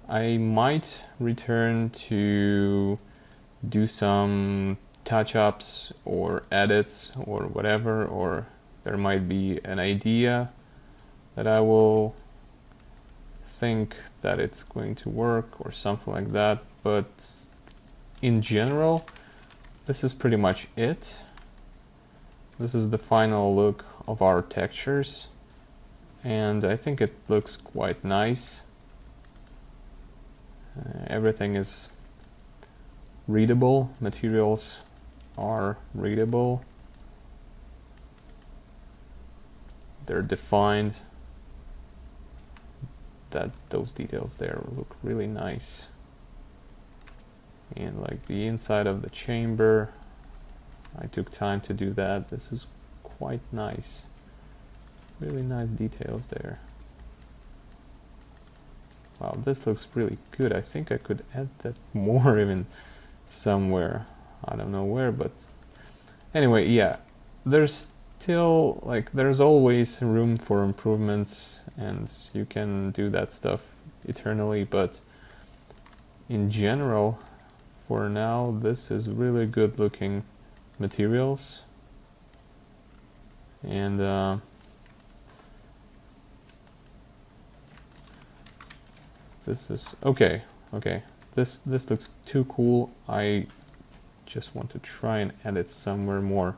I might return to do some touch-ups or edits or whatever, or there might be an idea that I will think that it's going to work or something like that, but in general, this is pretty much it. This is the final look of our textures, and I think it looks quite nice. Everything is readable, materials are readable, they're defined, that those details there look really nice. And like the inside of the chamber, I took time to do that. This is quite nice. Really nice details there. Wow, this looks really good. I think I could add that more even somewhere. I don't know where, but anyway, yeah. There's still, like, there's always room for improvements, and you can do that stuff eternally, but in general, for now, this is really good looking materials. And this is okay. This looks too cool. I just want to try and add it somewhere more,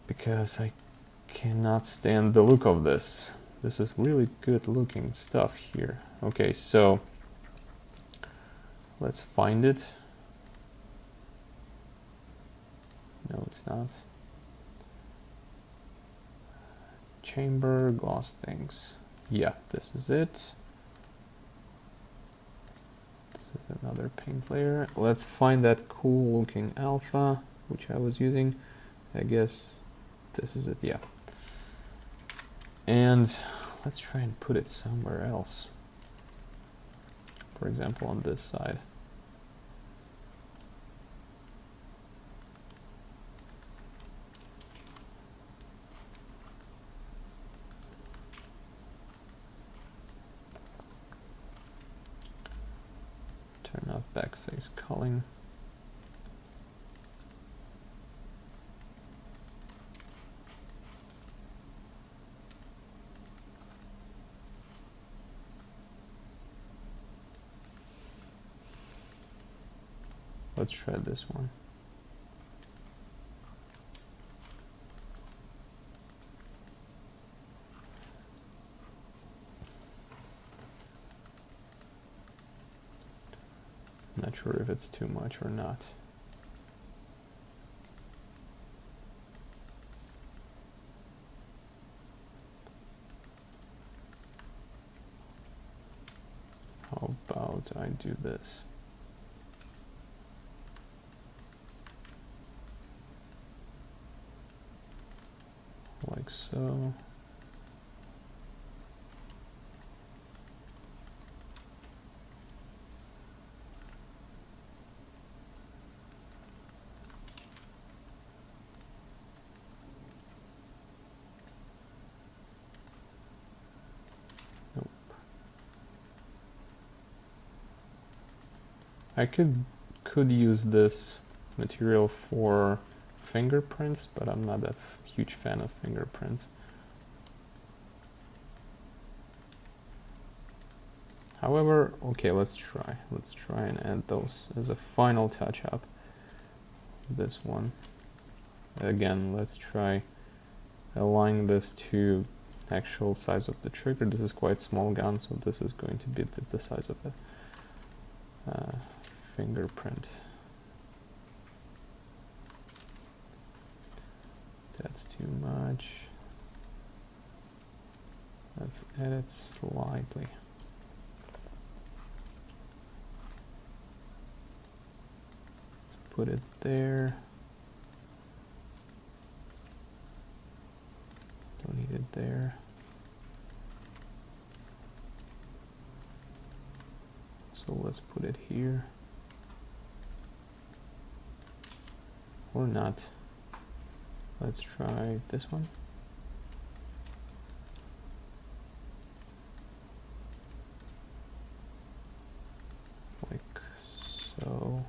because I cannot stand the look of this. This is really good looking stuff here. Okay, so let's find it. No, it's not. Chamber, gloss things. Yeah, this is it. This is another paint layer. Let's find that cool looking alpha, which I was using. I guess this is it, yeah. And let's try and put it somewhere else. For example, on this side. Turn off backface culling. Let's try this one. Not sure if it's too much or not. How about I do this? Like so. Nope. I could use this material for fingerprints, but I'm not a huge fan of fingerprints. However, okay, let's try and add those as a final touch up. This one. Again, let's try align this to actual size of the trigger. This is quite small gun, so this is going to be the size of the fingerprint. That's too much. Let's edit slightly. Let's put it there. Don't need it there. So let's put it here. Or not. Let's try this one. Like so.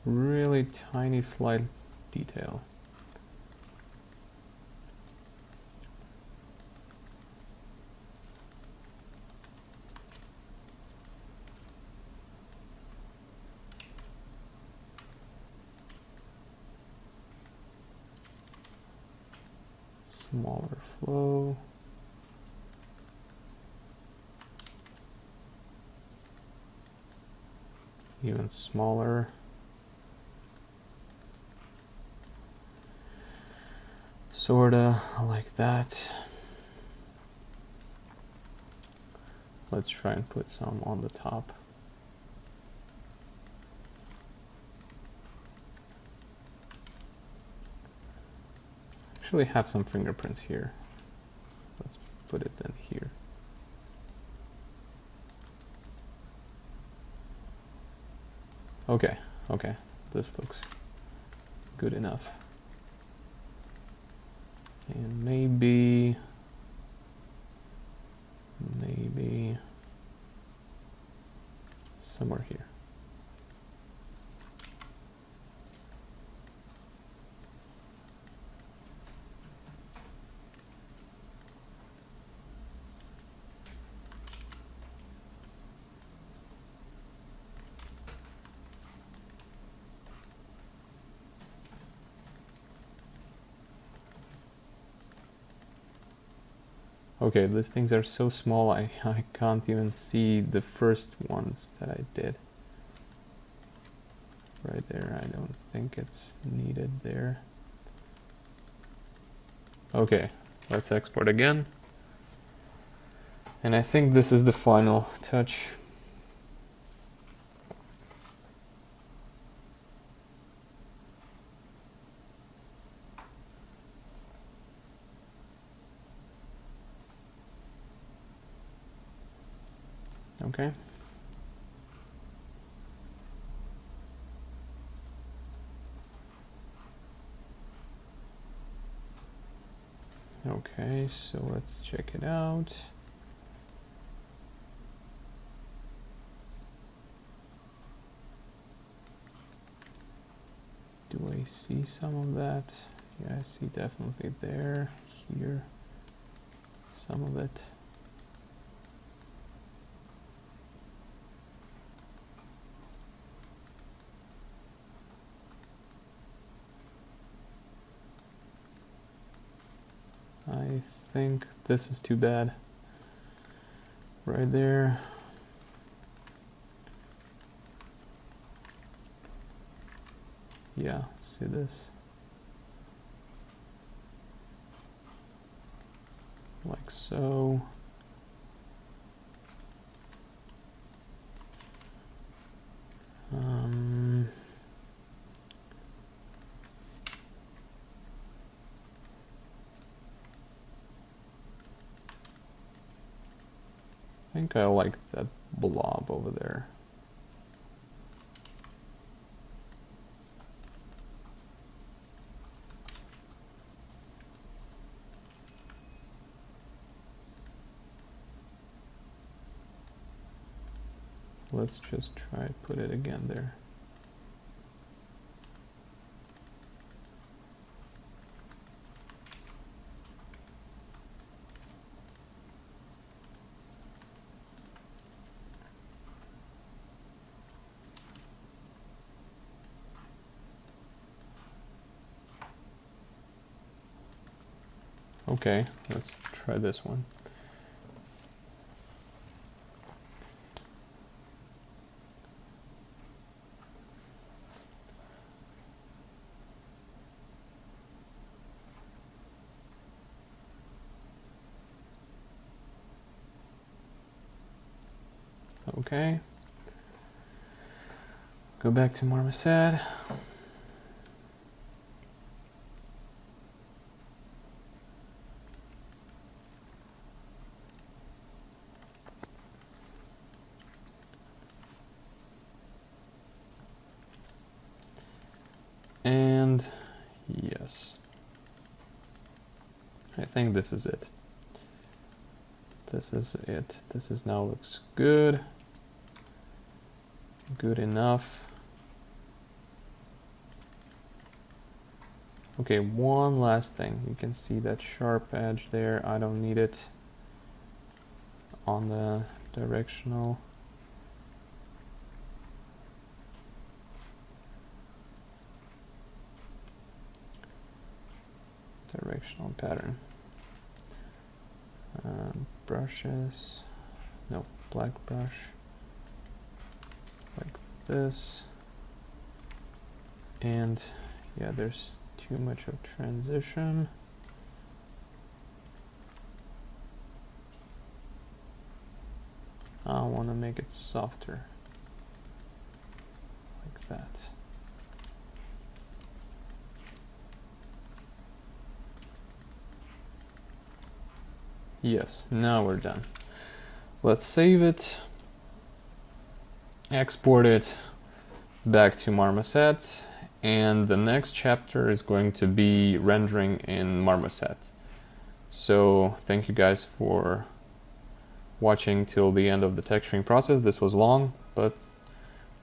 Really tiny slight detail. Smaller flow. even smaller. Sorta like that. Let's try and put some on the top. Actually have some fingerprints here. Let's put it in here. Okay, okay, this looks good enough. And maybe somewhere here. Okay, these things are so small I can't even see the first ones that I did. Right there, I don't think it's needed there. Okay, let's export again. And I think this is the final touch. Okay. Okay, so let's check it out. Do I see some of that? Yeah, I see definitely there, here, some of it. I think this is too bad. Right there. Yeah, see this? Like so. I think I like that blob over there. Let's just try to put it again there. Okay, let's try this one. Okay. Go back to Marmoset. And yes, I think this is it. This is it. This is now looks good. Good enough. Okay, one last thing. You can see that sharp edge there. I don't need it on the directional. Directional pattern. Brushes. No, black brush. Like this. And yeah, there's too much of transition. I want to make it softer, like that. Yes, now we're done. Let's save it, export it back to Marmoset, and the next chapter is going to be rendering in Marmoset. So thank you guys for watching till the end of the texturing process. This was long, but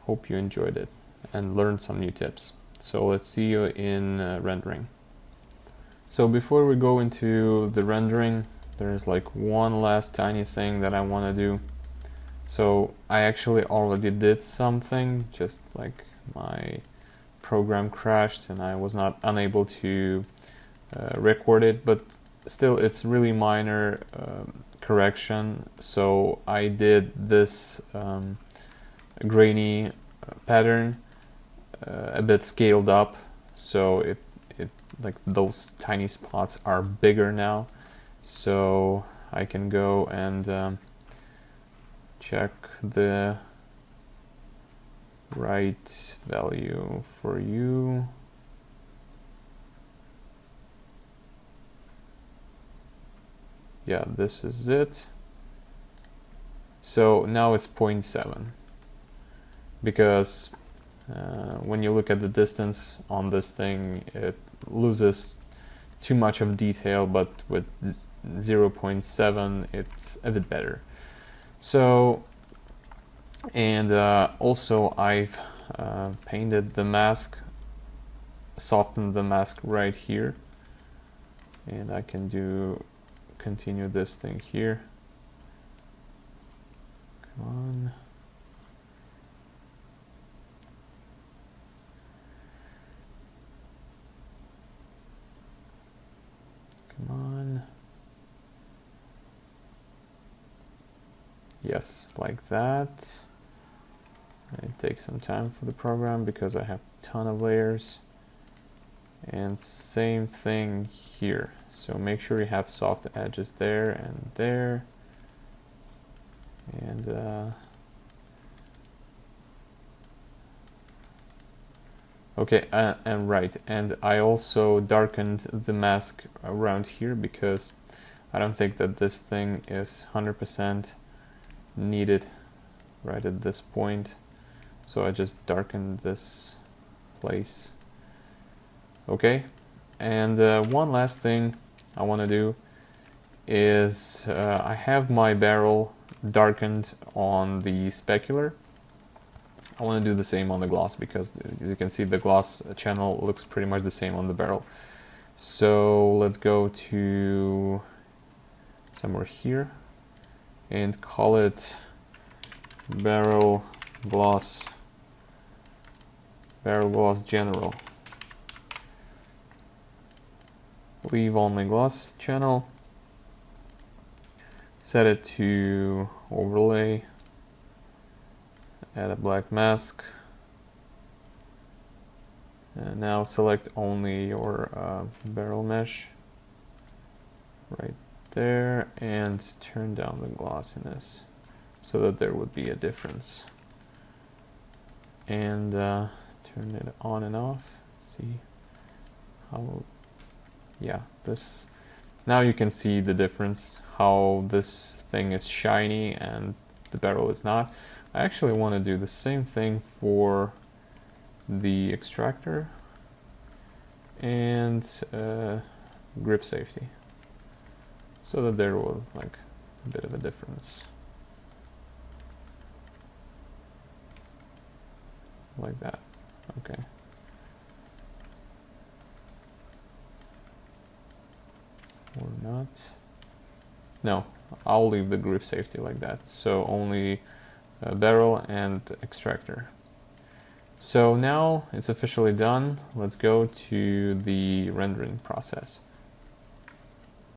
hope you enjoyed it and learned some new tips. So let's see you in rendering. So before we go into the rendering, there's like one last tiny thing that I want to do. So I actually already did something, just like my program crashed and I was not unable to record it, but still it's really minor correction. So I did this grainy pattern a bit scaled up, so it like those tiny spots are bigger now. So I can go and check the right value for you. Yeah, this is it. So now it's 0.7 because when you look at the distance on this thing, it loses too much of detail, but with 0.7 it's a bit better. So, and also I've painted the mask, softened the mask right here, and I can continue this thing here. Come on. Come on. Yes, like that. It takes some time for the program because I have a ton of layers. And same thing here. So make sure you have soft edges there and there. And okay, and right, and I also darkened the mask around here because I don't think that this thing is 100% needed right at this point. So I just darkened this place. Okay, and one last thing I want to do is I have my barrel darkened on the specular. I want to do the same on the gloss because, as you can see, the gloss channel looks pretty much the same on the barrel. So let's go to somewhere here and call it barrel gloss general. Leave only gloss channel. Set it to overlay. Add a black mask. And now select only your barrel mesh right there and turn down the glossiness so that there would be a difference. And turn it on and off. Let's see how, yeah, this, now you can see the difference, how this thing is shiny and the barrel is not. I actually want to do the same thing for the extractor and grip safety, so that there will like a bit of a difference, like that. Okay. Or not. No, I'll leave the grip safety like that. So only barrel and extractor. So now it's officially done. Let's go to the rendering process.